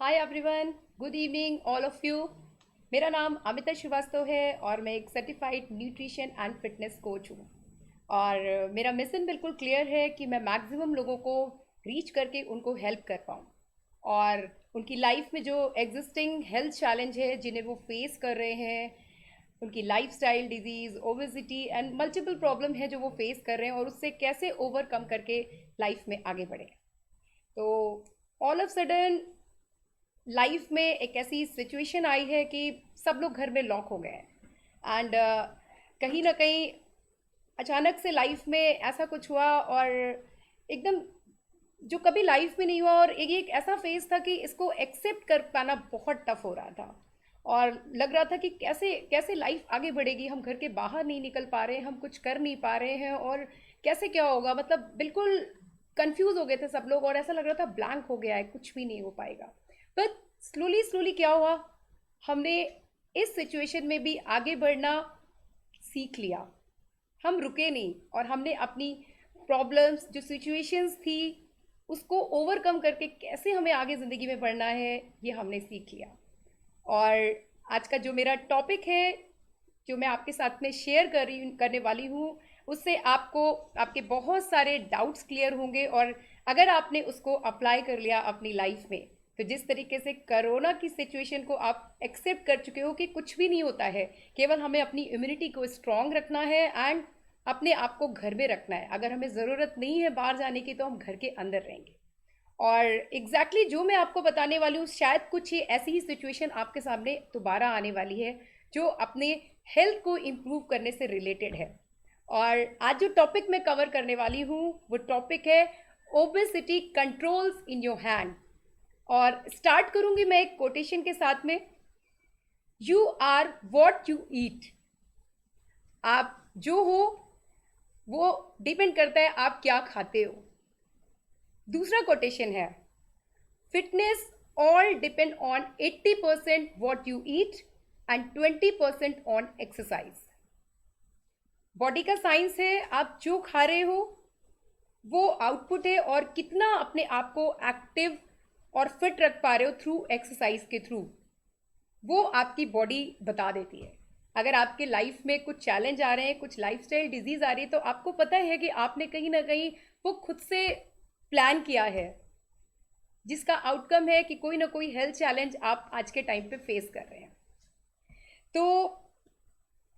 Hi everyone, good evening all of you. मेरा नाम अमिता श्रीवास्तव है और मैं एक certified nutrition and fitness coach हूँ। और मेरा मिशन बिल्कुल क्लियर है कि मैं मैक्सिमम लोगों को रीच करके उनको हेल्प कर पाऊँ और उनकी लाइफ में जो एग्जिस्टिंग हेल्थ चैलेंज है जिन्हें वो फेस कर रहे हैं, उनकी lifestyle disease, obesity and multiple problem है जो वो फेस कर रहे हैं और उससे कैसे ओवरकम करके लाइफ में आगे बढ़े। तो ऑल ऑफ सडन लाइफ में एक ऐसी सिचुएशन आई है कि सब लोग घर में लॉक हो गए हैं एंड कहीं ना कहीं अचानक से लाइफ में ऐसा कुछ हुआ और एकदम जो कभी लाइफ में नहीं हुआ और एक ऐसा फेज था कि इसको एक्सेप्ट कर पाना बहुत टफ हो रहा था और लग रहा था कि कैसे कैसे लाइफ आगे बढ़ेगी। हम घर के बाहर नहीं निकल पा रहे हैं, हम कुछ कर नहीं पा रहे हैं और कैसे क्या होगा, मतलब बिल्कुल कंफ्यूज हो गए थे सब लोग और ऐसा लग रहा था ब्लैंक हो गया है, कुछ भी नहीं हो पाएगा। बट स्लोली स्लोली क्या हुआ, हमने इस सिचुएशन में भी आगे बढ़ना सीख लिया। हम रुके नहीं और हमने अपनी प्रॉब्लम्स जो सिचुएशंस थी उसको ओवरकम करके कैसे हमें आगे ज़िंदगी में बढ़ना है ये हमने सीख लिया। और आज का जो मेरा टॉपिक है जो मैं आपके साथ में शेयर करने वाली हूँ उससे आपको आपके बहुत सारे डाउट्स क्लियर होंगे और अगर आपने उसको अप्लाई कर लिया अपनी लाइफ में तो जिस तरीके से कोरोना की सिचुएशन को आप एक्सेप्ट कर चुके हो कि कुछ भी नहीं होता है, केवल हमें अपनी इम्यूनिटी को स्ट्रांग रखना है एंड अपने आप को घर में रखना है। अगर हमें ज़रूरत नहीं है बाहर जाने की तो हम घर के अंदर रहेंगे। और जो मैं आपको बताने वाली हूँ शायद कुछ ही ऐसी ही सिचुएशन आपके सामने दोबारा आने वाली है जो अपने हेल्थ को इम्प्रूव करने से रिलेटेड है। और आज जो टॉपिक मैं कवर करने वाली हूँ वो टॉपिक है obesity controls in your hand. और स्टार्ट करूंगी मैं एक कोटेशन के साथ में, you are what you eat. आप जो हो वो डिपेंड करता है आप क्या खाते हो। दूसरा कोटेशन है, fitness all depend on 80% what you eat and 20% on exercise. Body का साइंस है आप जो खा रहे हो वो आउटपुट है और कितना अपने आप को एक्टिव और फिट रख पा रहे हो थ्रू एक्सरसाइज के थ्रू, वो आपकी बॉडी बता देती है। अगर आपके लाइफ में कुछ चैलेंज आ रहे हैं, कुछ लाइफस्टाइल डिजीज आ रही है तो आपको पता है कि आपने कहीं ना कहीं वो खुद से प्लान किया है जिसका आउटकम है कि कोई ना कोई हेल्थ चैलेंज आप आज के टाइम पे फेस कर रहे हैं। तो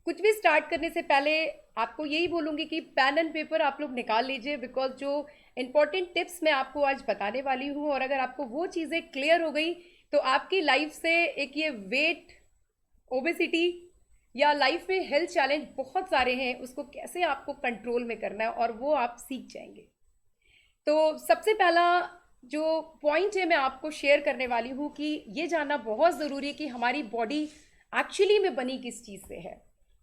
कुछ भी स्टार्ट करने से पहले आपको यही बोलूँगी कि पेन एंड पेपर आप लोग निकाल लीजिए, बिकॉज जो इंपॉर्टेंट टिप्स मैं आपको आज बताने वाली हूँ और अगर आपको वो चीज़ें क्लियर हो गई तो आपकी लाइफ से एक ये वेट, ओबेसिटी या लाइफ में हेल्थ चैलेंज बहुत सारे हैं उसको कैसे आपको कंट्रोल में करना है और वो आप सीख जाएंगे। तो सबसे पहला जो पॉइंट है मैं आपको शेयर करने वाली हूँ कि ये जानना बहुत ज़रूरी है कि हमारी बॉडी एक्चुअली में बनी किस चीज़ से है,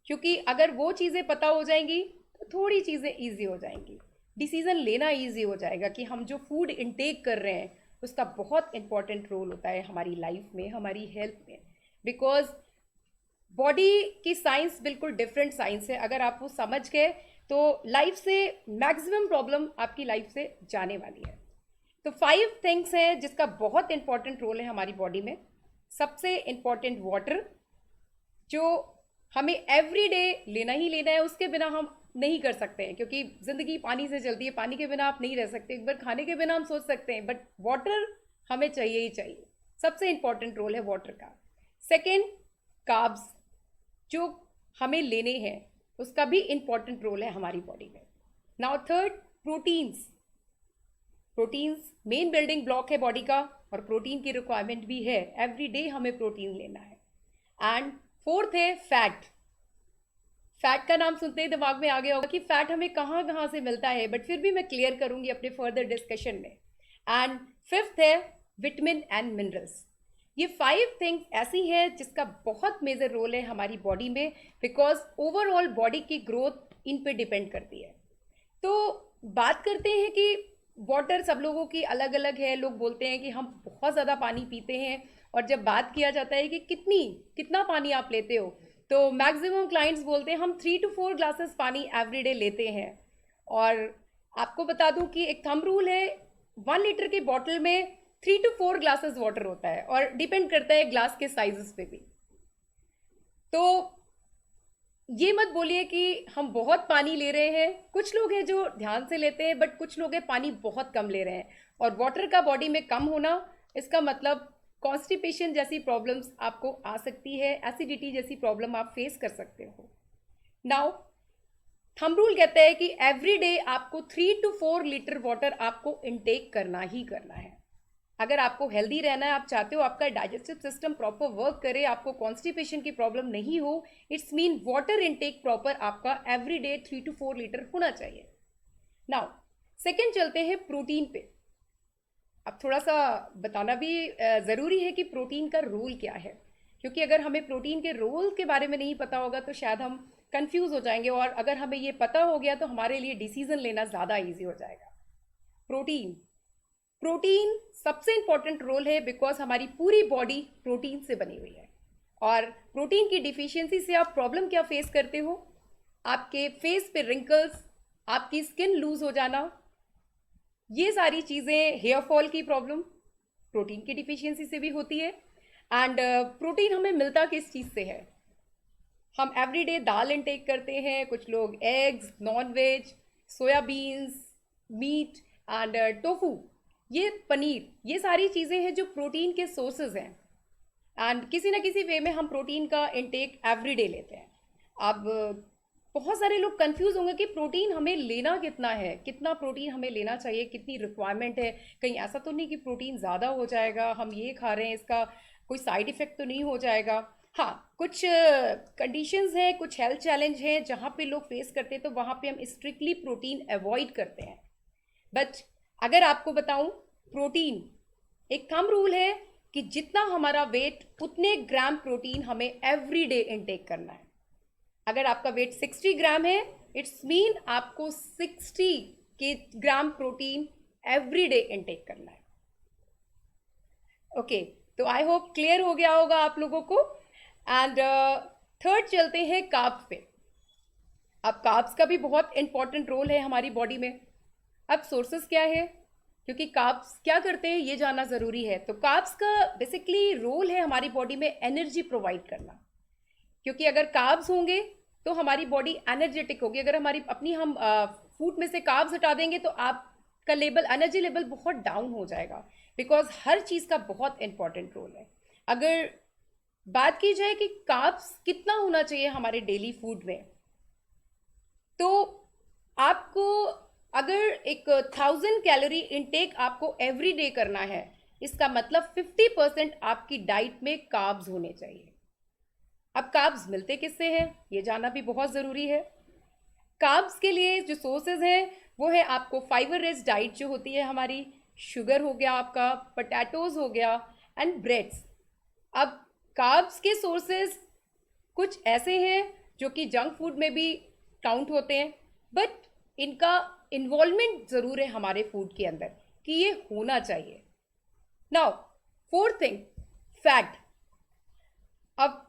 क्योंकि अगर वो चीज़ें पता हो जाएंगी तो थोड़ी चीज़ें ईजी हो जाएंगी, डिसीज़न लेना ईजी हो जाएगा कि हम जो फूड इनटेक कर रहे हैं उसका बहुत इंपॉर्टेंट रोल होता है हमारी लाइफ में, हमारी हेल्थ में। बिकॉज बॉडी की साइंस बिल्कुल डिफरेंट साइंस है, अगर आप वो समझ गए तो लाइफ से मैक्सिमम प्रॉब्लम आपकी लाइफ से जाने वाली है। तो 5 थिंग्स हैं जिसका बहुत इंपॉर्टेंट रोल है हमारी बॉडी में। सबसे इंपॉर्टेंट वाटर, जो हमें एवरी डे लेना ही लेना है, उसके बिना हम नहीं कर सकते हैं क्योंकि ज़िंदगी पानी से चलती है, पानी के बिना आप नहीं रह सकते। एक बार खाने के बिना हम सोच सकते हैं बट वाटर हमें चाहिए ही चाहिए, सबसे इंपॉर्टेंट रोल है वाटर का। सेकेंड, कार्ब्स जो हमें लेने हैं उसका भी इंपॉर्टेंट रोल है हमारी बॉडी में। Now third, proteins. Proteins main building block है बॉडी का और प्रोटीन की रिक्वायरमेंट भी है, एवरी डे हमें प्रोटीन लेना है। एंड फोर्थ है फैट। फैट का नाम सुनते ही दिमाग में आ गया होगा कि फैट हमें कहाँ कहाँ से मिलता है, बट फिर भी मैं क्लियर करूंगी अपने फर्दर डिस्कशन में। एंड फिफ्थ है विटामिन एंड मिनरल्स। ये 5 थिंग्स ऐसी है जिसका बहुत मेजर रोल है हमारी बॉडी में, बिकॉज ओवरऑल बॉडी की ग्रोथ इन पे डिपेंड करती है। तो बात करते हैं कि वाटर सब लोगों की अलग अलग है। लोग बोलते हैं कि हम बहुत ज़्यादा पानी पीते हैं और जब बात किया जाता है कि कितना पानी आप लेते हो तो मैक्सिमम क्लाइंट्स बोलते हैं हम 3 to 4 ग्लासेस पानी एवरीडे लेते हैं। और आपको बता दूं कि एक थंब रूल है, 1 लीटर की बॉटल में 3 to 4 ग्लासेस वाटर होता है, और डिपेंड करता है ग्लास के साइजेस पे भी। तो ये मत बोलिए कि हम बहुत पानी ले रहे हैं। कुछ लोग हैं जो ध्यान से लेते हैं, बट कुछ लोग हैं पानी बहुत कम ले रहे हैं, और वाटर का बॉडी में कम होना, इसका मतलब कॉन्स्टिपेशन जैसी प्रॉब्लम्स आपको आ सकती है, एसिडिटी जैसी प्रॉब्लम आप फेस कर सकते हो। नाउ थंब रूल कहता है कि एवरी डे आपको 3 to 4 लीटर वाटर आपको इनटेक करना ही करना है। अगर आपको हेल्दी रहना है, आप चाहते हो आपका डाइजेस्टिव सिस्टम प्रॉपर वर्क करे, आपको कॉन्स्टिपेशन की प्रॉब्लम नहीं हो, it's mean water intake proper आपका एवरी डे 3 to 4 लीटर होना चाहिए। नाउ सेकेंड चलते हैं प्रोटीन पे। अब थोड़ा सा बताना भी ज़रूरी है कि प्रोटीन का रोल क्या है, क्योंकि अगर हमें प्रोटीन के रोल के बारे में नहीं पता होगा तो शायद हम कंफ्यूज हो जाएंगे, और अगर हमें ये पता हो गया तो हमारे लिए डिसीजन लेना ज़्यादा ईजी हो जाएगा। प्रोटीन प्रोटीन सबसे इंपॉर्टेंट रोल है, बिकॉज हमारी पूरी बॉडी प्रोटीन से बनी हुई है, और प्रोटीन की डिफिशियंसी से आप प्रॉब्लम क्या फेस करते हो? आपके फेस पे रिंकल्स, आपकी स्किन लूज हो जाना, ये सारी चीज़ें, हेयर फॉल की प्रॉब्लम प्रोटीन की डिफिशियंसी से भी होती है। एंड प्रोटीन हमें मिलता किस चीज़ से है? हम एवरीडे दाल इनटेक करते हैं, कुछ लोग eggs, non veg, soybeans, meat and tofu, ये पनीर, ये सारी चीज़ें हैं जो प्रोटीन के सोर्सेज हैं, एंड किसी ना किसी वे में हम प्रोटीन का इनटेक एवरीडे लेते हैं। अब बहुत सारे लोग कंफ्यूज होंगे कि प्रोटीन हमें लेना कितना है, कितना प्रोटीन हमें लेना चाहिए, कितनी रिक्वायरमेंट है। कहीं ऐसा तो नहीं कि प्रोटीन ज़्यादा हो जाएगा, हम ये खा रहे हैं इसका कोई साइड इफ़ेक्ट तो नहीं हो जाएगा? हाँ, कुछ कंडीशंस हैं, कुछ हेल्थ चैलेंज हैं जहाँ पे लोग फेस करते हैं, तो वहाँ पे हम स्ट्रिक्टली प्रोटीन अवॉइड करते हैं। बट अगर आपको बताऊं, प्रोटीन एक थंब रूल है कि जितना हमारा वेट उतने ग्राम प्रोटीन हमें एवरी डे इनटेक करना है। अगर आपका वेट 60 ग्राम है, इट्स मीन आपको 60 के gram protein every day intake करना है। ओके, तो आई होप क्लियर हो गया होगा आप लोगों को। एंड थर्ड चलते हैं कार्ब्स पे। अब कार्ब्स का भी बहुत इंपॉर्टेंट रोल है हमारी बॉडी में। अब सोर्सेस क्या है, क्योंकि कार्ब्स क्या करते हैं ये जानना ज़रूरी है। तो कार्ब्स का बेसिकली रोल है हमारी बॉडी में एनर्जी प्रोवाइड करना, क्योंकि अगर कार्ब्स होंगे तो हमारी बॉडी एनर्जेटिक होगी। अगर हमारी अपनी हम फूड में से कार्ब्स हटा देंगे तो आपका लेवल, एनर्जी लेवल बहुत डाउन हो जाएगा, बिकॉज हर चीज़ का बहुत इंपॉर्टेंट रोल है। अगर बात की जाए कि कार्ब्स कितना होना चाहिए हमारे डेली फूड में, तो आपको अगर एक 1000 कैलोरी इनटेक आपको एवरी डे करना है, इसका मतलब 50% आपकी डाइट में कार्ब्स होने चाहिए। अब कार्ब्स मिलते किससे हैं ये जानना भी बहुत ज़रूरी है। कार्ब्स के लिए जो सोर्सेज हैं वो है आपको फाइबर रिच डाइट जो होती है हमारी, शुगर हो गया आपका, पोटैटोज हो गया, एंड ब्रेड्स। अब कार्ब्स के सोर्सेज कुछ ऐसे हैं जो कि जंक फूड में भी काउंट होते हैं, बट इनका इन्वॉल्वमेंट ज़रूर है हमारे फूड के अंदर कि ये होना चाहिए। Now fourth thing, fat. अब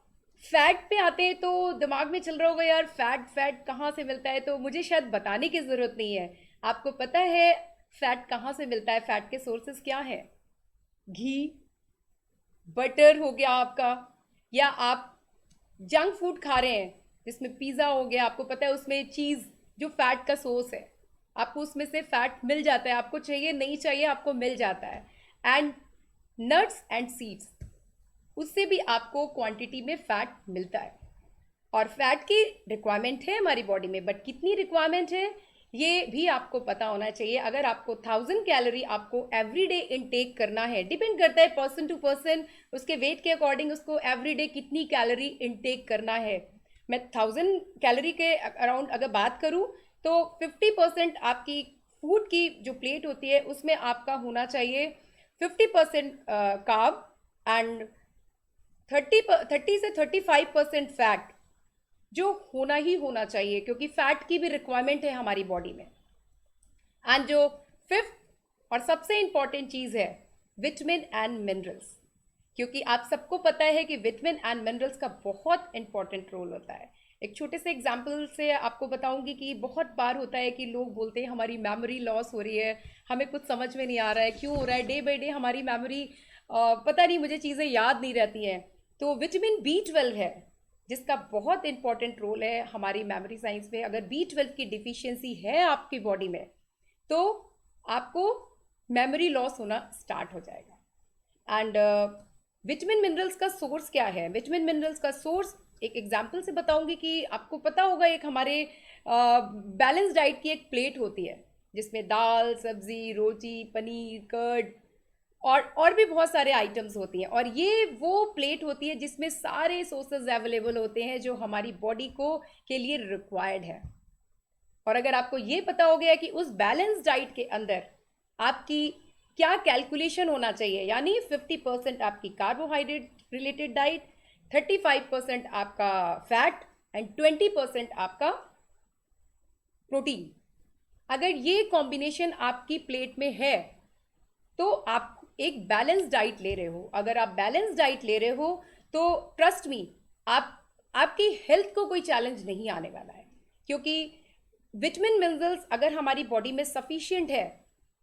फैट पे आते हैं तो दिमाग में चल रहा होगा यार फैट फैट कहाँ से मिलता है, तो मुझे शायद बताने की ज़रूरत नहीं है, आपको पता है फैट कहाँ से मिलता है। फैट के सोर्सेज क्या है? घी, बटर हो गया आपका, या आप जंक फूड खा रहे हैं जिसमें पिज़्ज़ा हो गया, आपको पता है उसमें चीज़ जो फैट का सोर्स है, आपको उसमें से फैट मिल जाता है, आपको चाहिए नहीं चाहिए आपको मिल जाता है। एंड नट्स एंड सीड्स, उससे भी आपको क्वांटिटी में फैट मिलता है। और फैट की रिक्वायरमेंट है हमारी बॉडी में, बट कितनी रिक्वायरमेंट है ये भी आपको पता होना चाहिए। अगर आपको 1000 कैलोरी आपको एवरी डे इनटेक करना है, डिपेंड करता है पर्सन टू पर्सन, उसके वेट के अकॉर्डिंग उसको एवरी डे कितनी कैलोरी इनटेक करना है। मैं 1000 कैलोरी के अराउंड अगर बात करूं तो 50% आपकी फूड की जो प्लेट होती है उसमें आपका होना चाहिए 50% कार्ब एंड 30 से 35% फैट, जो होना ही होना चाहिए, क्योंकि फैट की भी रिक्वायरमेंट है हमारी बॉडी में। एंड जो फिफ्थ और सबसे इंपॉर्टेंट चीज़ है, विटामिन एंड मिनरल्स, क्योंकि आप सबको पता है कि विटामिन एंड मिनरल्स का बहुत इंपॉर्टेंट रोल होता है। एक छोटे से एग्जाम्पल से आपको बताऊंगी कि बहुत बार होता है कि लोग बोलते हैं हमारी मेमोरी लॉस हो रही है, हमें कुछ समझ में नहीं आ रहा है क्यों हो रहा है, डे बाई डे हमारी मेमोरी, पता नहीं मुझे चीज़ें याद नहीं रहती हैं। तो विटामिन B12 है जिसका बहुत इंपॉर्टेंट रोल है हमारी मेमोरी साइंस में। अगर B12 की डिफिशियंसी है आपकी बॉडी में तो आपको मेमोरी लॉस होना स्टार्ट हो जाएगा। एंड विटामिन मिनरल्स का सोर्स क्या है? विटामिन मिनरल्स का सोर्स एक एग्जांपल से बताऊंगी कि आपको पता होगा, एक हमारे बैलेंस डाइट की एक प्लेट होती है जिसमें दाल, सब्जी, रोटी, पनीर, कर्ड और भी बहुत सारे आइटम्स होती हैं, और ये वो प्लेट होती है जिसमें सारे सोर्सेज अवेलेबल होते हैं जो हमारी बॉडी को के लिए रिक्वायर्ड है। और अगर आपको ये पता हो गया कि उस बैलेंस डाइट के अंदर आपकी क्या कैलकुलेशन होना चाहिए, यानी 50% आपकी कार्बोहाइड्रेट रिलेटेड डाइट, 35% आपका फैट एंड 20% आपका प्रोटीन, अगर ये कॉम्बिनेशन आपकी प्लेट में है तो आप एक बैलेंस डाइट ले रहे हो। अगर आप बैलेंस डाइट ले रहे हो तो ट्रस्ट मी, आप आपकी हेल्थ को कोई चैलेंज नहीं आने वाला है, क्योंकि विटामिन मिनरल्स अगर हमारी बॉडी में सफिशिएंट है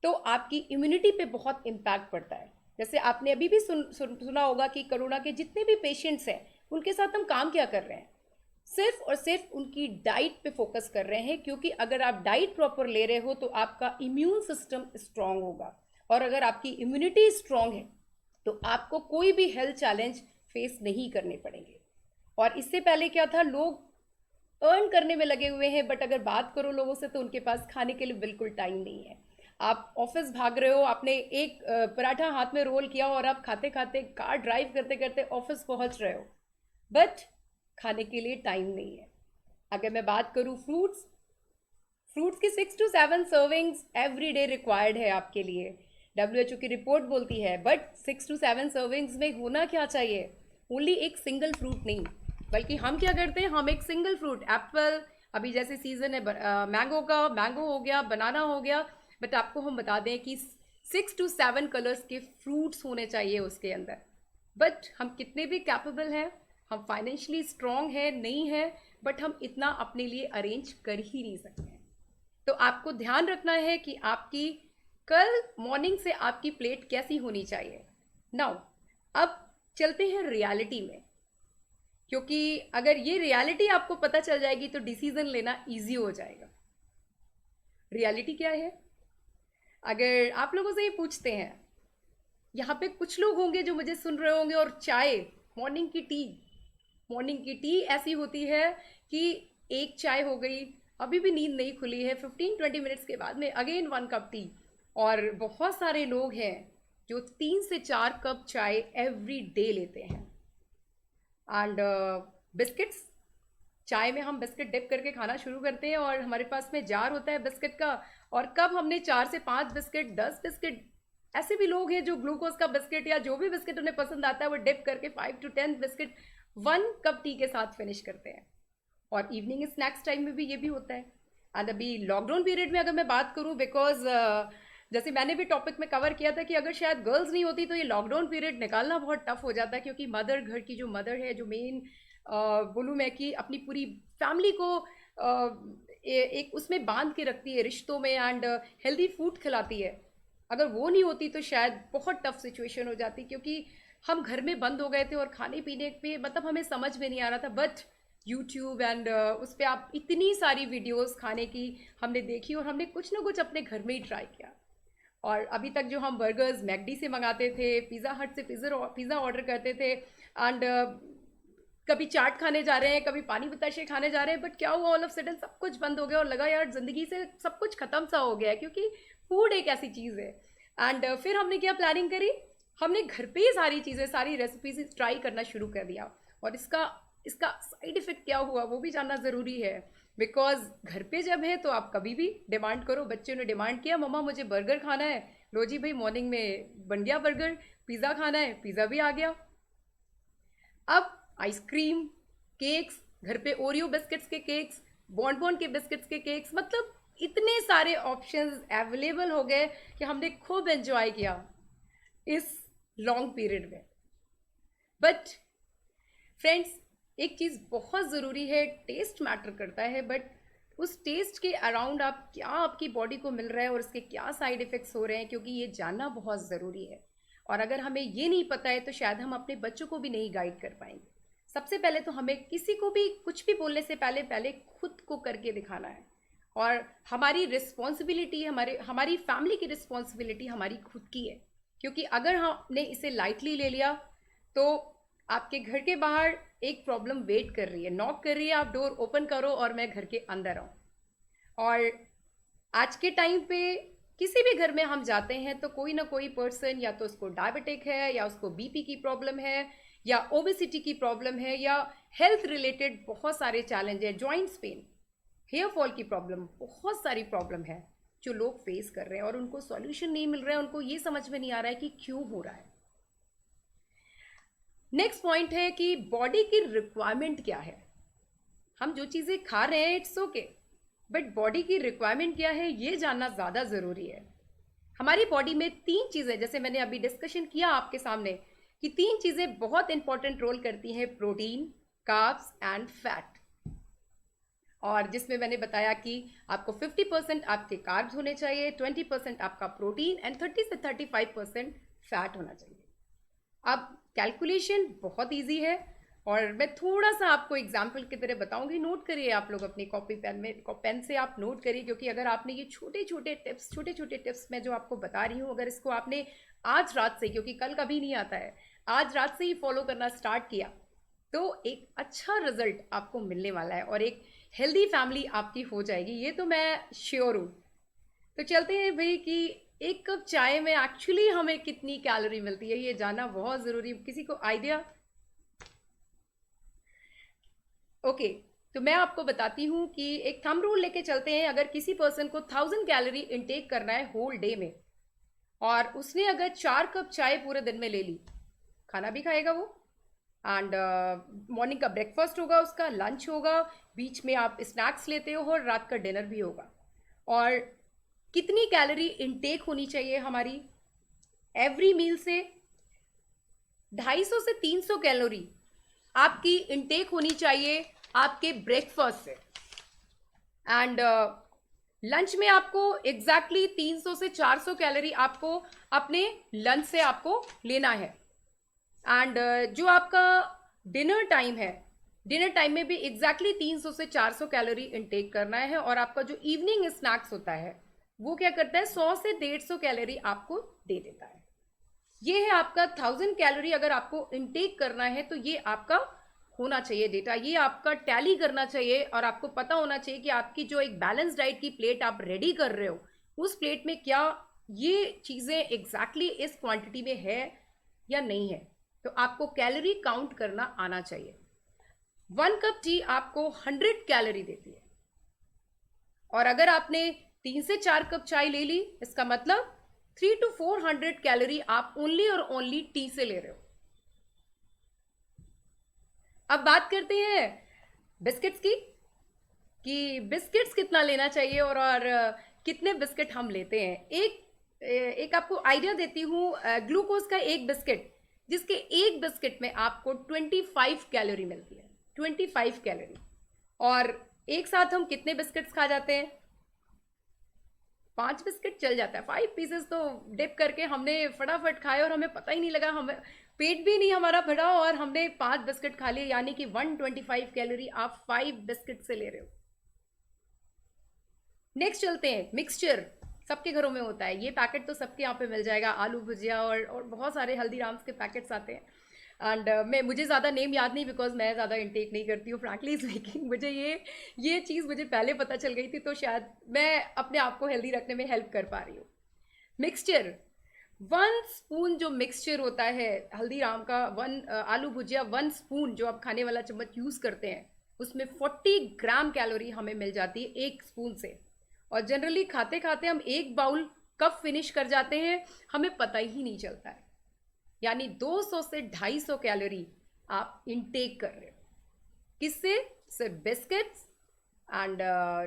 तो आपकी इम्यूनिटी पे बहुत इम्पैक्ट पड़ता है। जैसे आपने अभी भी सुना होगा कि कोरोना के जितने भी पेशेंट्स हैं उनके साथ हम काम क्या कर रहे हैं, सिर्फ और सिर्फ उनकी डाइट पे फोकस कर रहे हैं, क्योंकि अगर आप डाइट प्रॉपर ले रहे हो तो आपका इम्यून सिस्टम स्ट्रांग होगा, और अगर आपकी इम्यूनिटी स्ट्रांग है तो आपको कोई भी हेल्थ चैलेंज फेस नहीं करने पड़ेंगे। और इससे पहले क्या था, लोग अर्न करने में लगे हुए हैं, बट अगर बात करो लोगों से तो उनके पास खाने के लिए बिल्कुल टाइम नहीं है। आप ऑफिस भाग रहे हो, आपने एक पराठा हाथ में रोल किया और आप खाते खाते कार ड्राइव करते करते ऑफिस पहुंच रहे हो, बट खाने के लिए टाइम नहीं है। अगर मैं बात करूं फ्रूट्स, फ्रूट्स की 6 to 7 servings every day required है आपके लिए, WHO की रिपोर्ट बोलती है। बट 6 to 7 सर्विंग्स में होना क्या चाहिए, ओनली एक सिंगल फ्रूट नहीं, बल्कि हम क्या करते हैं, हम एक सिंगल फ्रूट, एप्पल, अभी जैसे सीजन है मैंगो का, मैंगो हो गया, बनाना हो गया, बट आपको हम बता दें कि 6 to 7 कलर्स के फ्रूट्स होने चाहिए उसके अंदर। बट हम कितने भी कैपेबल हैं, हम फाइनेंशियली स्ट्रांग है नहीं है, बट हम इतना अपने लिए अरेंज कर ही नहीं सकते हैं। तो आपको ध्यान रखना है कि आपकी कल मॉर्निंग से आपकी प्लेट कैसी होनी चाहिए। नाउ अब चलते हैं रियलिटी में, क्योंकि अगर ये रियलिटी आपको पता चल जाएगी तो डिसीजन लेना इजी हो जाएगा। रियलिटी क्या है? अगर आप लोगों से ये पूछते हैं, यहाँ पे कुछ लोग होंगे जो मुझे सुन रहे होंगे और चाय, मॉर्निंग की टी, मॉर्निंग की टी ऐसी होती है कि एक चाय हो गई, अभी भी नींद नहीं खुली है, 15-20 मिनट्स के बाद में अगेन 1 कप टी। और बहुत सारे लोग हैं जो 3 से 4 कप चाय एवरी डे लेते हैं। एंड बिस्किट्स, चाय में हम बिस्किट डिप करके खाना शुरू करते हैं और हमारे पास में जार होता है बिस्किट का, और कब हमने 4 से 5 बिस्किट, 10 बिस्किट, ऐसे भी लोग हैं जो ग्लूकोज का बिस्किट या जो भी बिस्किट उन्हें पसंद आता है वो डिप करके 5 to 10 बिस्किट 1 कप टी के साथ फिनिश करते हैं। और इवनिंग स्नैक्स टाइम में भी ये भी होता है। एंड अभी लॉकडाउन पीरियड में अगर मैं बात करूं, बिकॉज जैसे मैंने भी टॉपिक में कवर किया था कि अगर शायद गर्ल्स नहीं होती तो ये लॉकडाउन पीरियड निकालना बहुत टफ हो जाता है, क्योंकि मदर, घर की जो मदर है, जो मेन बोलूँ मैं कि अपनी पूरी फैमिली को एक उसमें बांध के रखती है रिश्तों में, एंड हेल्दी फूड खिलाती है, अगर वो नहीं होती तो शायद बहुत टफ सिचुएशन हो जाती, क्योंकि हम घर में बंद हो गए थे और खाने पीने पे मतलब हमें समझ में नहीं आ रहा था। बट यूट्यूब एंड उस पर आप इतनी सारी वीडियोस खाने की हमने देखी और हमने कुछ ना कुछ अपने घर में ही ट्राई किया। और अभी तक जो हम बर्गर्स मैकडी से मंगाते थे, पिज़्ज़ा हट से पिज़्ज़ा ऑर्डर करते थे, एंड कभी चाट खाने जा रहे हैं, कभी पानी बताशे खाने जा रहे हैं, बट क्या हुआ, ऑल ऑफ सडन सब कुछ बंद हो गया और लगा यार ज़िंदगी से सब कुछ ख़त्म सा हो गया है, क्योंकि फूड एक ऐसी चीज़ है। एंड फिर हमने क्या प्लानिंग करी, हमने घर पे ही सारी चीज़ें, सारी रेसिपीज ट्राई करना शुरू कर दिया। और इसका इसका साइड इफ़ेक्ट क्या हुआ वो भी जानना ज़रूरी है, बिकॉज घर पे जब है तो आप कभी भी डिमांड करो। बच्चे ने डिमांड किया मम्मा मुझे बर्गर खाना है, लो जी भाई मॉर्निंग में बन गया बर्गर। पिज़्ज़ा खाना है, पिज़्ज़ा भी आ गया। अब आइसक्रीम, केक्स, घर पे ओरियो बिस्किट्स के केक्स, बॉन्डबॉन के बिस्किट्स के केक्स, मतलब इतने सारे ऑप्शंस अवेलेबल हो गए कि हमने खूब एंजॉय किया इस लॉन्ग पीरियड में। बट फ्रेंड्स, एक चीज़ बहुत ज़रूरी है, टेस्ट मैटर करता है, बट उस टेस्ट के अराउंड आप क्या आपकी बॉडी को मिल रहा है और उसके क्या साइड इफ़ेक्ट्स हो रहे हैं, क्योंकि ये जानना बहुत ज़रूरी है। और अगर हमें ये नहीं पता है तो शायद हम अपने बच्चों को भी नहीं गाइड कर पाएंगे। सबसे पहले तो हमें किसी को भी कुछ भी बोलने से पहले पहले खुद को करके दिखाना है। और हमारी रिस्पॉन्सिबिलिटी, हमारे हमारी फैमिली की रिस्पॉन्सिबिलिटी हमारी खुद की है। क्योंकि अगर हमने इसे लाइटली ले लिया तो आपके घर के बाहर एक प्रॉब्लम वेट कर रही है, नॉक कर रही है, आप डोर ओपन करो और मैं घर के अंदर आऊँ। और आज के टाइम पे किसी भी घर में हम जाते हैं तो कोई ना कोई पर्सन, या तो उसको डायबिटिक है, या उसको बीपी की प्रॉब्लम है, या ओबेसिटी की प्रॉब्लम है, या हेल्थ रिलेटेड बहुत सारे चैलेंज है, जॉइंट्स पेन, हेयर फॉल की प्रॉब्लम, बहुत सारी प्रॉब्लम है जो लोग फेस कर रहे हैं और उनको सॉल्यूशन नहीं मिल रहा है, उनको ये समझ में नहीं आ रहा है कि क्यों हो रहा है। नेक्स्ट पॉइंट है कि बॉडी की रिक्वायरमेंट क्या है। हम जो चीज़ें खा रहे हैं इट्स ओके, बट बॉडी की रिक्वायरमेंट क्या है ये जानना ज़्यादा ज़रूरी है। हमारी बॉडी में तीन चीज़ें, जैसे मैंने अभी डिस्कशन किया आपके सामने, कि तीन चीज़ें बहुत इंपॉर्टेंट रोल करती हैं, प्रोटीन, कार्ब्स एंड फैट। और जिसमें मैंने बताया कि आपको 50% आपके कार्ब्स होने चाहिए, 20% आपका प्रोटीन एंड 30 से 35% फैट होना चाहिए। अब कैलकुलेशन बहुत इजी है और मैं थोड़ा सा आपको एग्जाम्पल की तरह बताऊंगी। नोट करिए आप लोग अपनी कॉपी पेन में, पेन से आप नोट करिए, क्योंकि अगर आपने ये छोटे छोटे टिप्स मैं जो आपको बता रही हूँ, अगर इसको आपने आज रात से, क्योंकि कल कभी नहीं आता है, आज रात से ही फॉलो करना स्टार्ट किया तो एक अच्छा रिजल्ट आपको मिलने वाला है और एक हेल्दी फैमिली आपकी हो जाएगी, ये तो मैं श्योर हूँ। तो चलते हैं भाई कि एक कप चाय में एक्चुअली हमें कितनी कैलोरी मिलती है, ये जानना बहुत ज़रूरी। किसी को आइडिया? ओके, तो मैं आपको बताती हूँ कि एक थंब रूल लेके चलते हैं। अगर किसी पर्सन को 1000 कैलोरी इनटेक करना है होल डे में, और उसने अगर 4 कप चाय पूरे दिन में ले ली, खाना भी खाएगा वो, एंड मॉर्निंग का ब्रेकफास्ट होगा, उसका लंच होगा, बीच में आप स्नैक्स लेते हो और रात का डिनर भी होगा। और कितनी कैलोरी इनटेक होनी चाहिए हमारी एवरी मील से? 250 से 300 कैलोरी आपकी इनटेक होनी चाहिए आपके ब्रेकफास्ट से। एंड लंच में आपको एग्जैक्टली 300 से 400 कैलोरी आपको अपने लंच से आपको लेना है। एंड जो आपका डिनर टाइम है, डिनर टाइम में भी एग्जैक्टली 300 से 400 कैलोरी इनटेक करना है। और आपका जो इवनिंग स्नैक्स होता है वो क्या करता है, 100 से 150 कैलोरी आपको दे देता है। ये है आपका 1000 कैलोरी। अगर आपको इनटेक करना है तो ये आपका होना चाहिए डेटा, ये आपका टैली करना चाहिए और आपको पता होना चाहिए कि आपकी जो एक बैलेंस डाइट की प्लेट आप रेडी कर रहे हो, उस प्लेट में क्या ये चीज़ें एग्जैक्टली इस क्वांटिटी में है या नहीं है। तो आपको कैलोरी काउंट करना आना चाहिए। 1 कप टी आपको 100 कैलोरी देती है, और अगर आपने 3 से 4 कप चाय ले ली, इसका मतलब 300 to 400 कैलोरी आप ओनली और ओनली टी से ले रहे हो। अब बात करते हैं बिस्किट्स की, कि बिस्किट्स कितना लेना चाहिए और कितने बिस्किट हम लेते हैं। एक आपको आइडिया देती हूँ। ग्लूकोज का एक बिस्किट, जिसके एक बिस्किट में आपको 25 कैलोरी मिलती है, 25 कैलोरी। और एक साथ हम कितने बिस्किट्स खा जाते हैं? 5 बिस्किट चल जाता है, 5 पीसेस तो डिप करके हमने फटाफट खाए और हमें पता ही नहीं लगा, हमें पेट भी नहीं हमारा भरा और हमने 5 बिस्किट खा लिए, यानी कि 125 कैलोरी आप 5 बिस्किट से ले रहे हो। नेक्स्ट चलते हैं, मिक्सचर सबके घरों में होता है, ये पैकेट तो सबके यहाँ पे मिल जाएगा, आलू भुजिया और बहुत सारे हल्दीराम्स के पैकेट्स आते हैं। एंड मुझे ज़्यादा नेम याद नहीं, बिकॉज मैं ज़्यादा इंटेक नहीं करती हूँ फ्रैंकली स्पीकिंग। मुझे ये चीज़ मुझे पहले पता चल गई थी, तो शायद मैं अपने आप को हेल्दी रखने में हेल्प कर पा रही हूँ। मिक्सचर 1 स्पून जो मिक्सचर होता है हल्दीराम का, आलू भुजिया 1 स्पून जो आप खाने वाला चम्मच यूज़ करते हैं, उसमें 40 ग्राम कैलोरी हमें मिल जाती है 1 स्पून से। और जनरली खाते खाते हम 1 बाउल कब फिनिश कर जाते हैं हमें पता ही नहीं चलता है। यानी 200 से 250 कैलोरी आप इनटेक कर रहे हो। किससे? सिर्फ बिस्किट्स एंड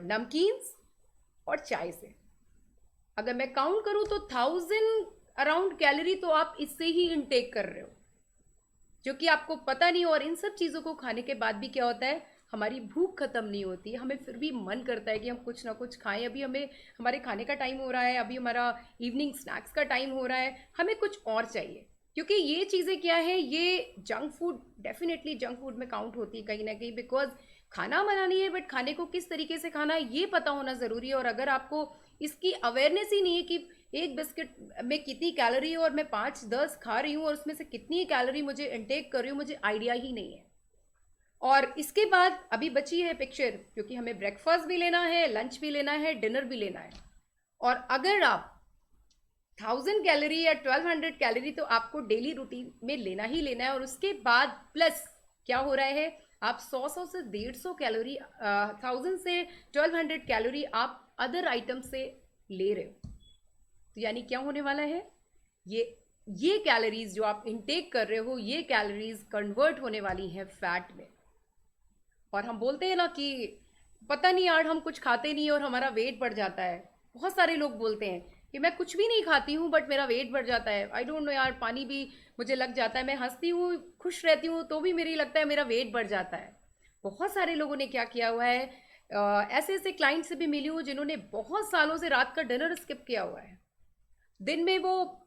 नमकीन्स और चाय से। अगर मैं काउंट करूं तो 1000 अराउंड कैलोरी तो आप इससे ही इनटेक कर रहे हो। जो कि आपको पता नहीं। और इन सब चीज़ों को खाने के बाद भी क्या होता है, हमारी भूख खत्म नहीं होती, हमें फिर भी मन करता है कि हम कुछ ना कुछ खाएं। अभी हमें हमारे खाने का टाइम हो रहा है, अभी हमारा इवनिंग स्नैक्स का टाइम हो रहा है, हमें कुछ और चाहिए। क्योंकि ये चीज़ें क्या है, ये junk food definitely junk food में काउंट होती है कहीं ना कहीं। बिकॉज खाना मना नहीं है, बट खाने को किस तरीके से खाना है ये पता होना ज़रूरी है। और अगर आपको इसकी अवेयरनेस ही नहीं है कि एक बिस्किट में कितनी कैलोरी है और मैं 5-10 खा रही हूँ और उसमें से कितनी कैलोरी मुझे इनटेक कर रही हूँ, मुझे आइडिया ही नहीं है। और इसके बाद अभी बची है पिक्चर, क्योंकि हमें ब्रेकफास्ट भी लेना है, लंच भी लेना है, डिनर भी लेना है। और अगर आप 1000 कैलोरी या 1200 कैलोरी तो आपको डेली रूटीन में लेना ही लेना है। और उसके बाद प्लस क्या हो रहा है, आप 100 से 150 कैलोरी, 1000 से 1200 कैलोरी आप अदर आइटम से ले रहे हो। तो यानी क्या होने वाला है, ये ये कैलोरीज जो आप इनटेक कर रहे हो, ये कैलोरीज कन्वर्ट होने वाली हैं फैट में। और हम बोलते हैं ना कि पता नहीं यार, हम कुछ खाते नहीं और हमारा वेट बढ़ जाता है। बहुत सारे लोग बोलते हैं कि मैं कुछ भी नहीं खाती हूँ बट मेरा वेट बढ़ जाता है। आई डोंट नो यार, पानी भी मुझे लग जाता है, मैं हंसती हूँ खुश रहती हूँ तो भी मेरी लगता है मेरा वेट बढ़ जाता है। बहुत सारे लोगों ने क्या किया हुआ है, ऐसे ऐसे क्लाइंट से भी मिली हूँ जिन्होंने बहुत सालों से रात का डिनर स्किप किया हुआ है। दिन में वो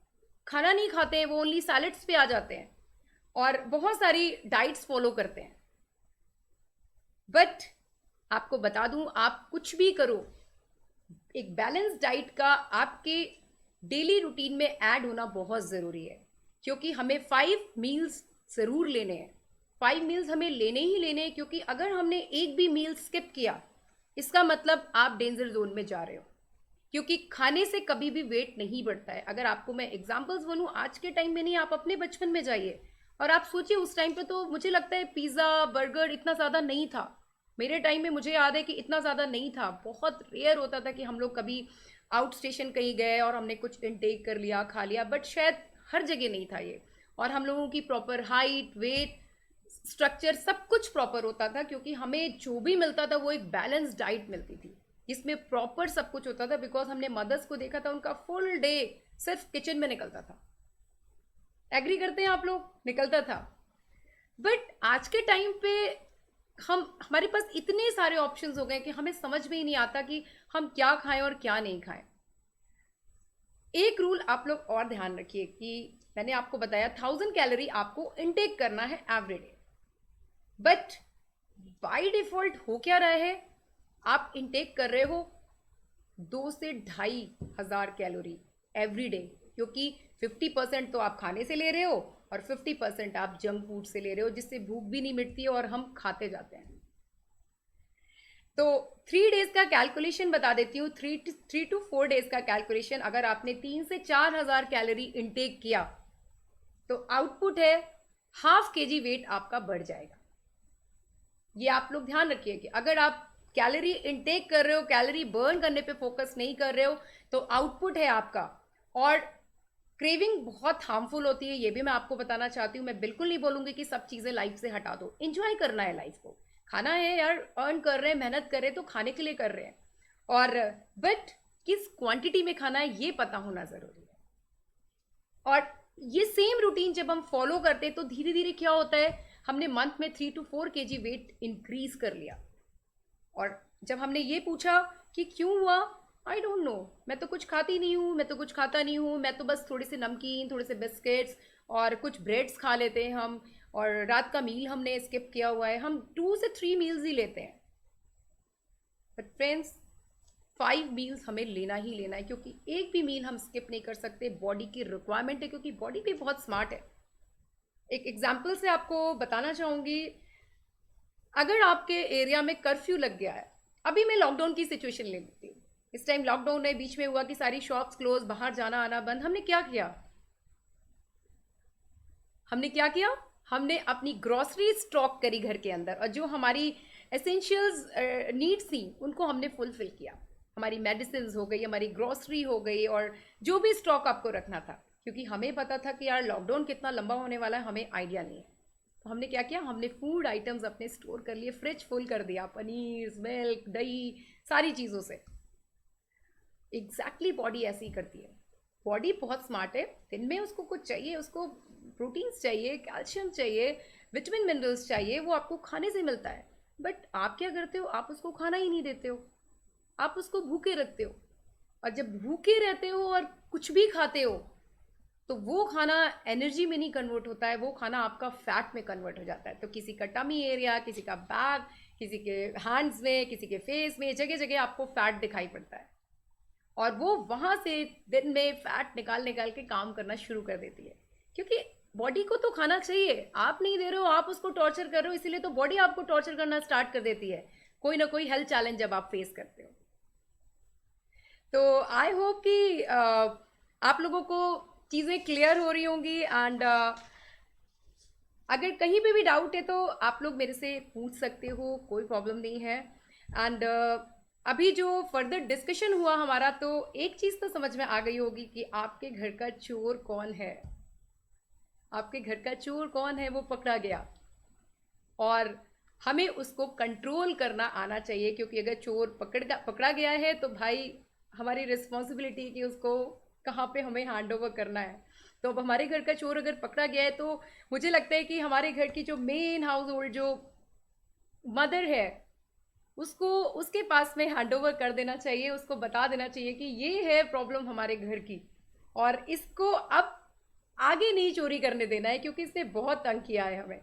खाना नहीं खाते हैं, वो ओनली सैलेड्स पे आ जाते हैं और बहुत सारी डाइट्स फॉलो करते हैं। बट आपको बता दूं, आप कुछ भी करो, एक बैलेंस डाइट का आपके डेली रूटीन में ऐड होना बहुत ज़रूरी है। क्योंकि हमें 5 मील्स ज़रूर लेने हैं, 5 मील्स हमें लेने ही लेने हैं। क्योंकि अगर हमने एक भी मील स्किप किया, इसका मतलब आप डेंजर जोन में जा रहे हो। क्योंकि खाने से कभी भी वेट नहीं बढ़ता है। अगर आपको मैं एग्जांपल्स बोलूँ, आज के टाइम में नहीं, आप अपने बचपन में जाइए और आप सोचिए उस टाइम पे तो मुझे लगता है पिज़्ज़ा बर्गर इतना ज़्यादा नहीं था। मेरे टाइम में मुझे याद है कि इतना ज़्यादा नहीं था, बहुत रेयर होता था कि हम लोग कभी आउट स्टेशन कहीं गए और हमने कुछ इनटेक कर लिया, खा लिया। बट शायद हर जगह नहीं था ये। और हम लोगों की प्रॉपर हाइट, वेट, स्ट्रक्चर सब कुछ प्रॉपर होता था, क्योंकि हमें जो भी मिलता था वो एक बैलेंस डाइट मिलती थी जिसमें प्रॉपर सब कुछ होता था। बिकॉज हमने मदर्स को देखा था, उनका फुल डे सिर्फ किचन में निकलता था। एग्री करते हैं आप लोग, निकलता था। बट आज के टाइम पे हमारे पास इतने सारे ऑप्शंस हो गए कि हमें समझ में ही नहीं आता कि हम क्या खाएं और क्या नहीं खाएं। एक रूल आप लोग और ध्यान रखिए कि मैंने आपको बताया 1000 कैलोरी आपको इनटेक करना है एवरीडे। बट बाय डिफॉल्ट हो क्या रहा है, आप इनटेक कर रहे हो 2 से 2500 कैलोरी एवरी डे। क्योंकि 50% तो आप खाने से ले रहे हो और 50% आप जंक फूड से ले रहे हो, जिससे भूख भी नहीं मिटती है और हम खाते जाते हैं। तो 3 डेज का कैलकुलेशन बता देती हूँ, 3 to 4 डेज का कैलकुलेशन। अगर आपने 3 से 4000 कैलोरी इनटेक किया तो आउटपुट है ½ kg वेट आपका बढ़ जाएगा। ये आप लोग ध्यान रखिए कि अगर आप कैलोरी इनटेक कर रहे हो, कैलोरी बर्न करने पे फोकस नहीं कर रहे हो, तो आउटपुट है आपका। और क्रेविंग बहुत हार्मफुल होती है, ये भी मैं आपको बताना चाहती हूँ। मैं बिल्कुल नहीं बोलूँगी कि सब चीज़ें लाइफ से हटा दो, इंजॉय करना है लाइफ को। खाना है यार, अर्न कर रहे हैं, मेहनत कर रहे हैं तो खाने के लिए कर रहे हैं। और बट किस क्वांटिटी में खाना है ये पता होना ज़रूरी है। और ये सेम रूटीन जब हम फॉलो करते हैं तो धीरे धीरे क्या होता है, हमने मंथ में 3 to 4 kg वेट इंक्रीज कर लिया। और जब हमने ये पूछा कि क्यों हुआ, आई डोंट नो, मैं तो कुछ खाती नहीं हूँ, मैं तो कुछ खाता नहीं हूँ, मैं तो बस थोड़े से नमकीन, थोड़े से बिस्किट्स और कुछ ब्रेड्स खा लेते हैं हम, और रात का मील हमने स्किप किया हुआ है। हम 2 से 3 मील्स ही लेते हैं। बट फ्रेंड्स, 5 मील्स हमें लेना ही लेना है, क्योंकि एक भी मील हम स्किप नहीं कर सकते। बॉडी की रिक्वायरमेंट है, क्योंकि बॉडी भी बहुत स्मार्ट है। एक एग्जाम्पल से आपको बताना चाहूँगी, अगर आपके एरिया में कर्फ्यू लग गया है, अभी मैं लॉकडाउन की सिचुएशन ले लेती हूँ। इस टाइम लॉकडाउन है, बीच में हुआ कि सारी शॉप्स क्लोज, बाहर जाना आना बंद। हमने क्या किया, हमने अपनी ग्रॉसरी स्टॉक करी घर के अंदर, और जो हमारी एसेंशियल्स नीड्स थी उनको हमने फुलफिल किया। हमारी मेडिसिन हो गई, हमारी ग्रॉसरी हो गई, और जो भी स्टॉक आपको रखना था, क्योंकि हमें पता था कि यार लॉकडाउन कितना लंबा होने वाला है, हमें आइडिया नहीं है। तो हमने क्या किया, हमने फूड आइटम्स अपने स्टोर कर लिए, फ्रिज फुल कर दिया, पनीर, मिल्क, दही, सारी चीज़ों से। एग्जैक्टली बॉडी ऐसे ही करती है। बॉडी बहुत स्मार्ट है, दिन में उसको कुछ चाहिए, उसको प्रोटीन्स चाहिए, कैल्शियम चाहिए, विटामिन मिनरल्स चाहिए, वो आपको खाने से मिलता है। बट आप क्या करते हो, आप उसको खाना ही नहीं देते हो, आप उसको भूखे रखते हो। और जब भूखे रहते हो और कुछ भी खाते हो तो वो खाना एनर्जी में नहीं कन्वर्ट होता है, वो खाना आपका फैट में कन्वर्ट हो जाता है। तो किसी का टमी एरिया, किसी का बैक, किसी के हैंड्स में, किसी के फेस में, जगह जगह आपको फैट दिखाई पड़ता है। और वो वहाँ से दिन में फैट निकाल निकाल के काम करना शुरू कर देती है, क्योंकि बॉडी को तो खाना चाहिए, आप नहीं दे रहे हो, आप उसको टॉर्चर कर रहे हो, इसीलिए तो बॉडी आपको टॉर्चर करना स्टार्ट कर देती है, कोई ना कोई हेल्थ चैलेंज जब आप फेस करते हो। तो आई होप कि आप लोगों को चीज़ें क्लियर हो रही होंगी। एंड अगर कहीं पे भी डाउट है तो आप लोग मेरे से पूछ सकते हो, कोई प्रॉब्लम नहीं है। एंड अभी जो फर्दर डिस्कशन हुआ हमारा, तो एक चीज़ तो समझ में आ गई होगी कि आपके घर का चोर कौन है। आपके घर का चोर कौन है, वो पकड़ा गया, और हमें उसको कंट्रोल करना आना चाहिए, क्योंकि अगर चोर पकड़ा गया है तो भाई हमारी रिस्पॉन्सिबिलिटी कि उसको कहाँ पे हमें हैंड ओवर करना है। तो अब हमारे घर का चोर अगर पकड़ा गया है तो मुझे लगता है कि हमारे घर की जो मेन हाउस होल्ड जो मदर है, उसको उसके पास में हैंड ओवर कर देना चाहिए, उसको बता देना चाहिए कि ये है प्रॉब्लम हमारे घर की, और इसको अब आगे नहीं चोरी करने देना है, क्योंकि इसने बहुत तंग किया है हमें।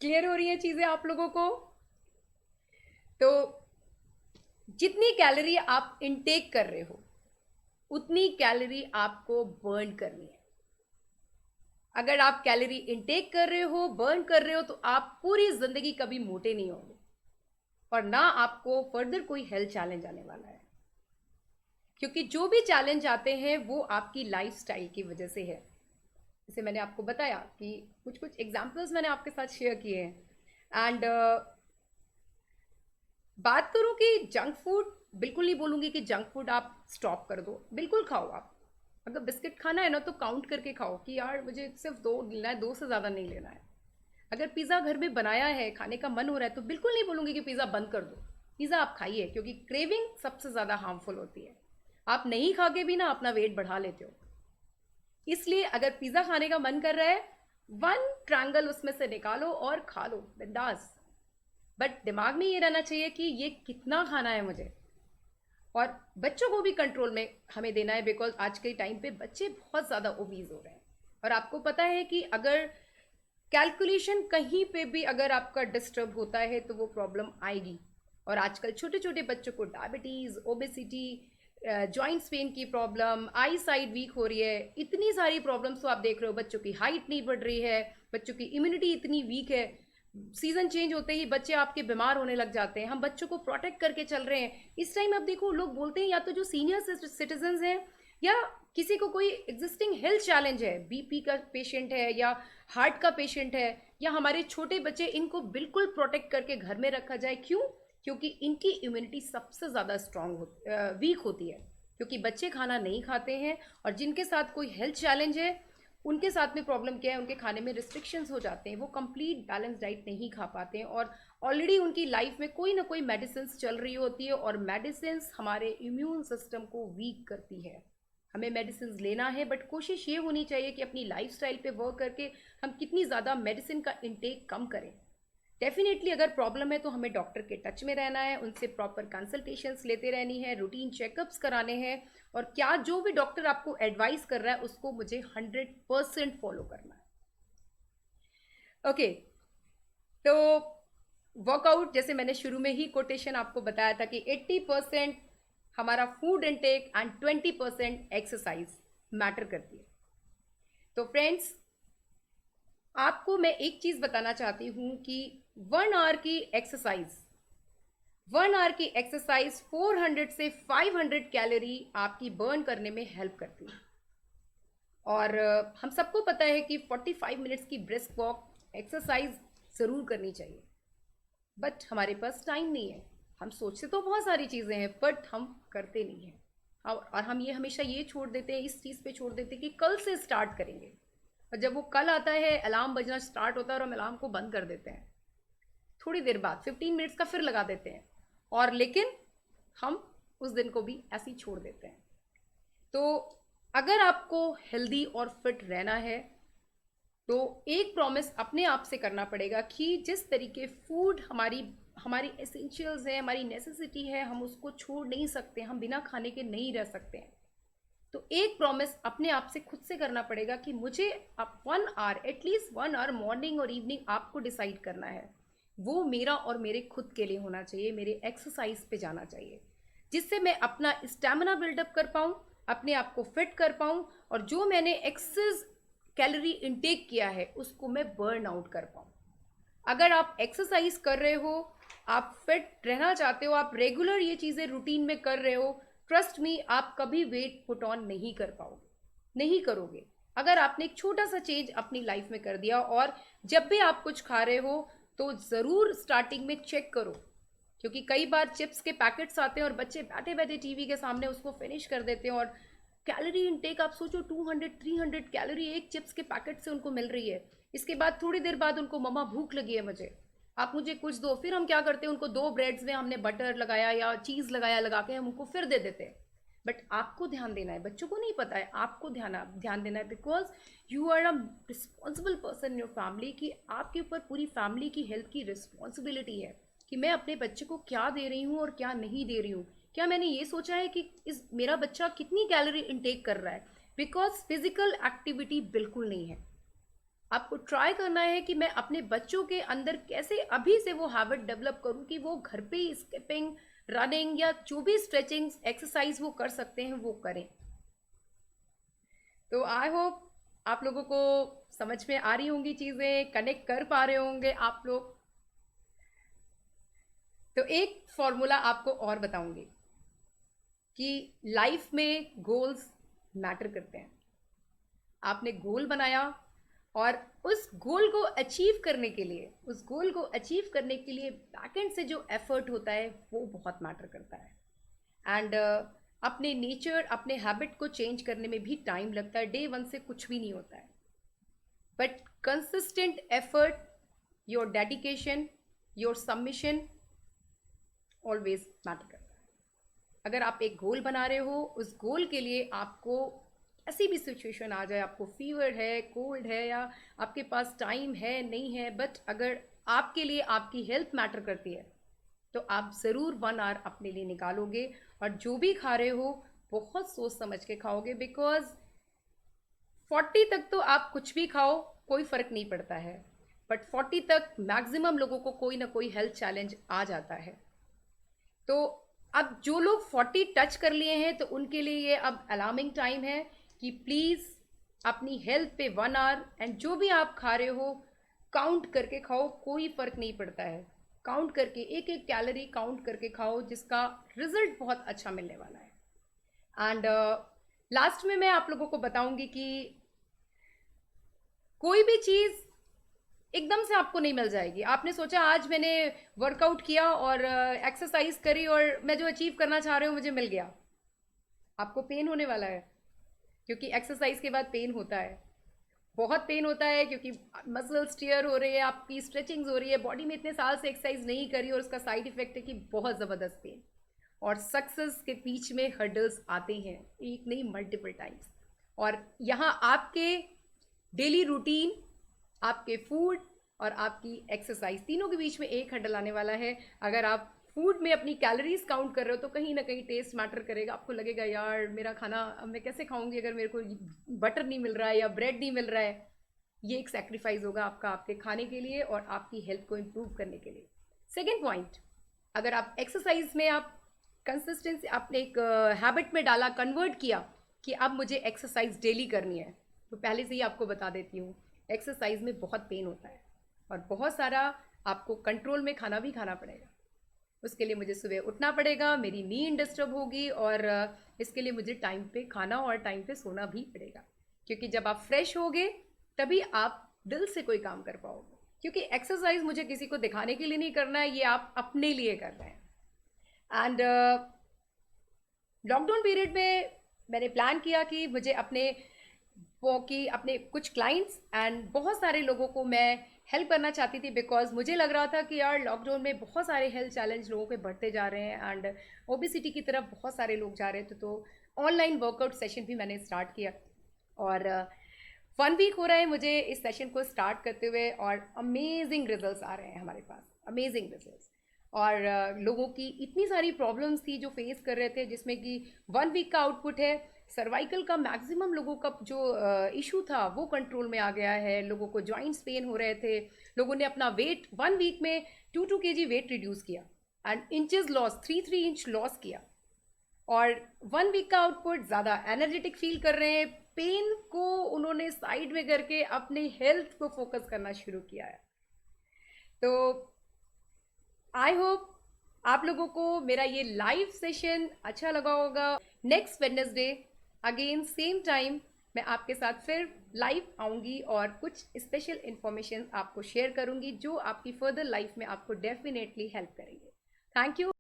क्लियर हो रही हैं चीज़ें आप लोगों को? तो जितनी कैलोरी आप इनटेक कर रहे हो उतनी कैलोरी आपको बर्न करनी है। अगर आप कैलोरी इनटेक कर रहे हो, बर्न कर रहे हो, तो आप पूरी जिंदगी कभी मोटे नहीं होंगे, और ना आपको फर्दर कोई हेल्थ चैलेंज आने वाला है। क्योंकि जो भी चैलेंज आते हैं वो आपकी लाइफस्टाइल की वजह से है। जैसे मैंने आपको बताया कि कुछ कुछ एग्जाम्पल्स मैंने आपके साथ शेयर किए हैं। एंड बात करूं कि जंक फूड, बिल्कुल नहीं बोलूंगी कि जंक फूड आप स्टॉप कर दो, बिल्कुल खाओ आप। अगर बिस्किट खाना है ना तो काउंट करके खाओ कि यार मुझे सिर्फ 2 लेना है, 2 से ज़्यादा नहीं लेना है। अगर पिज़्ज़ा घर में बनाया है, खाने का मन हो रहा है, तो बिल्कुल नहीं बोलूंगी कि पिज़्ज़ा बंद कर दो। पिज़्ज़ा आप खाइए, क्योंकि क्रेविंग सबसे ज़्यादा हार्मफुल होती है। आप नहीं खा के भी ना अपना वेट बढ़ा लेते हो। इसलिए अगर पिज़्ज़ा खाने का मन कर रहा है, 1 ट्रायंगल उसमें से निकालो और खा लो बिंदास। बट दिमाग में ये रहना चाहिए कि ये कितना खाना है मुझे। और बच्चों को भी कंट्रोल में हमें देना है, बिकॉज आज के टाइम पे बच्चे बहुत ज़्यादा ओबीज हो रहे हैं। और आपको पता है कि अगर कैलकुलेशन कहीं पे भी अगर आपका डिस्टर्ब होता है तो वो प्रॉब्लम आएगी। और आजकल छोटे छोटे बच्चों को डायबिटीज़, ओबेसिटी, जॉइंट्स पेन की प्रॉब्लम, आई साइड वीक हो रही है, इतनी सारी प्रॉब्लम्स तो आप देख रहे हो। बच्चों की हाइट नहीं बढ़ रही है, बच्चों की इम्यूनिटी इतनी वीक है। सीजन चेंज होते ही बच्चे आपके बीमार होने लग जाते हैं। हम बच्चों को प्रोटेक्ट करके चल रहे हैं। इस टाइम आप देखो, लोग बोलते हैं या तो जो सीनियर सिटीजन्स हैं, या किसी को कोई एग्जिस्टिंग हेल्थ चैलेंज है, बीपी का पेशेंट है या हार्ट का पेशेंट है, या हमारे छोटे बच्चे, इनको बिल्कुल प्रोटेक्ट करके घर में रखा जाए। क्यों? क्योंकि इनकी इम्यूनिटी सबसे ज़्यादा वीक होती है, क्योंकि बच्चे खाना नहीं खाते हैं। और जिनके साथ कोई हेल्थ चैलेंज है, उनके साथ में प्रॉब्लम क्या है, उनके खाने में रिस्ट्रिक्शंस हो जाते हैं, वो कंप्लीट बैलेंस डाइट नहीं खा पाते हैं, और ऑलरेडी उनकी लाइफ में कोई ना कोई मेडिसिन चल रही होती है, और मेडिसिन हमारे इम्यून सिस्टम को वीक करती है। हमें मेडिसिन लेना है, बट कोशिश ये होनी चाहिए कि अपनी लाइफस्टाइल पे वर्क करके हम कितनी ज़्यादा मेडिसिन का इंटेक कम करें। डेफिनेटली अगर प्रॉब्लम है तो हमें डॉक्टर के टच में रहना है, उनसे प्रॉपर कंसल्टेशंस लेते रहनी है, रूटीन चेकअप्स कराने हैं, और क्या जो भी डॉक्टर आपको एडवाइस कर रहा है उसको मुझे 100% फॉलो करना है। ओके, तो वर्कआउट, जैसे मैंने शुरू में ही कोटेशन आपको बताया था कि 80% हमारा food intake and 20% exercise matter करती है। तो फ्रेंड्स, आपको मैं एक चीज़ बताना चाहती हूँ कि 1 आवर की एक्सरसाइज 1 आवर की एक्सरसाइज 400 से 500 कैलोरी आपकी बर्न करने में हेल्प करती है। और हम सबको पता है कि 45 मिनट्स की ब्रिस्क वॉक एक्सरसाइज ज़रूर करनी चाहिए, बट हमारे पास टाइम नहीं है। हम सोचते तो बहुत सारी चीज़ें हैं, बट हम करते नहीं हैं। और हम ये हमेशा ये छोड़ देते हैं, इस चीज़ पे छोड़ देते हैं कि कल से स्टार्ट करेंगे। और जब वो कल आता है, अलार्म बजना स्टार्ट होता है और हम अलार्म को बंद कर देते हैं। थोड़ी देर बाद 15 मिनट्स का फिर लगा देते हैं, और लेकिन हम उस दिन को भी ऐसे ही छोड़ देते हैं। तो अगर आपको हेल्दी और फिट रहना है तो एक प्रॉमिस अपने आप से करना पड़ेगा कि जिस तरीके फूड हमारी हमारी एसेंशियल्स है, हमारी नेसेसिटी है, हम उसको छोड़ नहीं सकते, हम बिना खाने के नहीं रह सकते हैं। तो एक प्रॉमिस अपने आप से खुद से करना पड़ेगा कि मुझे अब 1 आवर, एटलीस्ट 1 आवर मॉर्निंग और इवनिंग आपको डिसाइड करना है, वो मेरा और मेरे खुद के लिए होना चाहिए, मेरे एक्सरसाइज पे जाना चाहिए, जिससे मैं अपना स्टेमिना बिल्डअप कर पाऊँ, अपने आप को फिट कर पाऊँ, और जो मैंने एक्सेस कैलोरी इनटेक किया है उसको मैं बर्न आउट कर पाऊँ। अगर आप एक्सरसाइज कर रहे हो, आप फिट रहना चाहते हो, आप रेगुलर ये चीज़ें रूटीन में कर रहे हो, ट्रस्ट मी, आप कभी वेट पुट ऑन नहीं कर पाओगे, नहीं करोगे। अगर आपने एक छोटा सा चेंज अपनी लाइफ में कर दिया, और जब भी आप कुछ खा रहे हो तो ज़रूर स्टार्टिंग में चेक करो, क्योंकि कई बार चिप्स के पैकेट्स आते हैं और बच्चे बैठे बैठे टीवी के सामने उसको फिनिश कर देते हैं, और कैलोरी इनटेक आप सोचो 200-300 कैलोरी एक चिप्स के पैकेट से उनको मिल रही है। इसके बाद थोड़ी देर बाद उनको मम्मा भूख लगी है, मुझे आप मुझे कुछ दो, फिर हम क्या करते हैं, उनको 2 ब्रेड्स में हमने बटर लगाया या चीज़ लगाया, लगा के हम उनको फिर दे देते हैं। बट आपको ध्यान देना है, बच्चों को नहीं पता है, आपको ध्यान देना है, because you are a responsible person in your family, कि आपके ऊपर पूरी फैमिली की हेल्थ की रिस्पॉन्सिबिलिटी है कि मैं अपने बच्चे को क्या दे रही हूँ और क्या नहीं दे रही हूँ। क्या मैंने ये सोचा है कि इस मेरा बच्चा कितनी कैलोरी इनटेक कर रहा है, बिकॉज फिजिकल एक्टिविटी बिल्कुल नहीं है। आपको ट्राई करना है कि मैं अपने बच्चों के अंदर कैसे अभी से वो हैबिट डेवलप करूं कि वो घर पे ही स्किपिंग, रनिंग या जो भी स्ट्रेचिंग एक्सरसाइज वो कर सकते हैं वो करें। तो आई होप आप लोगों को समझ में आ रही होंगी चीज़ें, कनेक्ट कर पा रहे होंगे आप लोग। तो एक फॉर्मूला आपको और बताऊंगी कि लाइफ में गोल्स मैटर करते हैं। आपने गोल बनाया, और उस गोल को अचीव करने के लिए, उस गोल को अचीव करने के लिए बैक एंड से जो एफर्ट होता है वो बहुत मैटर करता है। एंड अपने नेचर, अपने हैबिट को चेंज करने में भी टाइम लगता है, डे वन से कुछ भी नहीं होता है, but consistent effort, your dedication, your submission always matter करता है। अगर आप एक गोल बना रहे हो, उस गोल के लिए आपको ऐसी भी सिचुएशन आ जाए, आपको फीवर है, कोल्ड है, या आपके पास टाइम है नहीं है, बट अगर आपके लिए आपकी हेल्थ मैटर करती है तो आप ज़रूर 1 आवर अपने लिए निकालोगे, और जो भी खा रहे हो बहुत सोच समझ के खाओगे, बिकॉज 40 तक तो आप कुछ भी खाओ कोई फ़र्क नहीं पड़ता है, बट 40 तक मैक्सिमम लोगों को कोई ना कोई हेल्थ चैलेंज आ जाता है। तो अब जो लोग 40 टच कर लिए हैं तो उनके लिए ये अब अलार्मिंग टाइम है कि प्लीज़ अपनी हेल्थ पे 1 आवर, एंड जो भी आप खा रहे हो काउंट करके खाओ, कोई फ़र्क नहीं पड़ता है। काउंट करके, एक एक कैलोरी काउंट करके खाओ, जिसका रिजल्ट बहुत अच्छा मिलने वाला है। एंड लास्ट में मैं आप लोगों को बताऊंगी कि कोई भी चीज़ एकदम से आपको नहीं मिल जाएगी। आपने सोचा आज मैंने वर्कआउट किया और एक्सरसाइज करी और मैं जो अचीव करना चाह रही हूँ मुझे मिल गया, आपको पेन होने वाला है, क्योंकि एक्सरसाइज के बाद पेन होता है, बहुत पेन होता है, क्योंकि मसल्स टीयर हो रही है, आपकी स्ट्रेचिंग्स हो रही है, बॉडी में इतने साल से एक्सरसाइज नहीं करी, और उसका साइड इफेक्ट है कि बहुत ज़बरदस्त पेन। और सक्सेस के बीच में हर्डल्स आते हैं, एक नहीं मल्टीपल टाइम्स, और यहाँ आपके डेली रूटीन, आपके फूड और आपकी एक्सरसाइज, तीनों के बीच में एक हर्डल आने वाला है। अगर आप फूड में अपनी कैलोरीज काउंट कर रहे हो तो कहीं ना कहीं टेस्ट मैटर करेगा, आपको लगेगा यार मेरा खाना अब मैं कैसे खाऊंगी अगर मेरे को बटर नहीं मिल रहा है या ब्रेड नहीं मिल रहा है। ये एक सेक्रीफाइस होगा आपका, आपके खाने के लिए और आपकी हेल्थ को इम्प्रूव करने के लिए। सेकेंड पॉइंट, अगर आप एक्सरसाइज में आप कंसिस्टेंसी आपने एक हैबिट में डाला, कन्वर्ट किया कि अब मुझे एक्सरसाइज डेली करनी है, तो पहले से ही आपको बता देती हूँ एक्सरसाइज में बहुत पेन होता है और बहुत सारा आपको कंट्रोल में खाना भी खाना पड़ेगा। उसके लिए मुझे सुबह उठना पड़ेगा, मेरी नींद डिस्टर्ब होगी, और इसके लिए मुझे टाइम पे खाना और टाइम पे सोना भी पड़ेगा, क्योंकि जब आप फ्रेश होगे तभी आप दिल से कोई काम कर पाओगे, क्योंकि एक्सरसाइज मुझे किसी को दिखाने के लिए नहीं करना है, ये आप अपने लिए कर रहे हैं। एंड लॉकडाउन पीरियड में मैंने प्लान किया कि मुझे अपने वो कि अपने कुछ क्लाइंट्स एंड बहुत सारे लोगों को मैं हेल्प करना चाहती थी, बिकॉज मुझे लग रहा था कि यार लॉकडाउन में बहुत सारे हेल्थ चैलेंज लोगों के बढ़ते जा रहे हैं, एंड ओबिसिटी की तरफ बहुत सारे लोग जा रहे थे। तो ऑनलाइन वर्कआउट सेशन भी मैंने स्टार्ट किया। और 1 वीक हो रहा है मुझे इस सेशन को स्टार्ट करते हुए, और अमेजिंग रिजल्ट्स आ रहे हैं हमारे पास, अमेजिंग रिजल्ट्स। और लोगों की इतनी सारी प्रॉब्लम्स थी जो फेस कर रहे थे, जिसमें कि 1 वीक का आउटपुट है, सर्वाइकल का मैक्सिमम लोगों का जो इशू था वो कंट्रोल में आ गया है। लोगों को जॉइंट्स पेन हो रहे थे, लोगों ने अपना वेट 1 वीक में 2 kg वेट रिड्यूस किया, and inches loss 3 inch loss किया। और 1 वीक का आउटपुट, ज़्यादा एनर्जेटिक फील कर रहे हैं, पेन को उन्होंने साइड में करके अपने हेल्थ को फोकस करना शुरू किया है। तो आई होप आप लोगों को मेरा ये लाइव सेशन अच्छा लगा होगा। Next Wednesday again same time मैं आपके साथ फिर लाइव आऊँगी और कुछ स्पेशल इन्फॉर्मेशन आपको शेयर करूँगी जो आपकी फर्दर लाइफ में आपको डेफिनेटली हेल्प करेंगे। Thank you.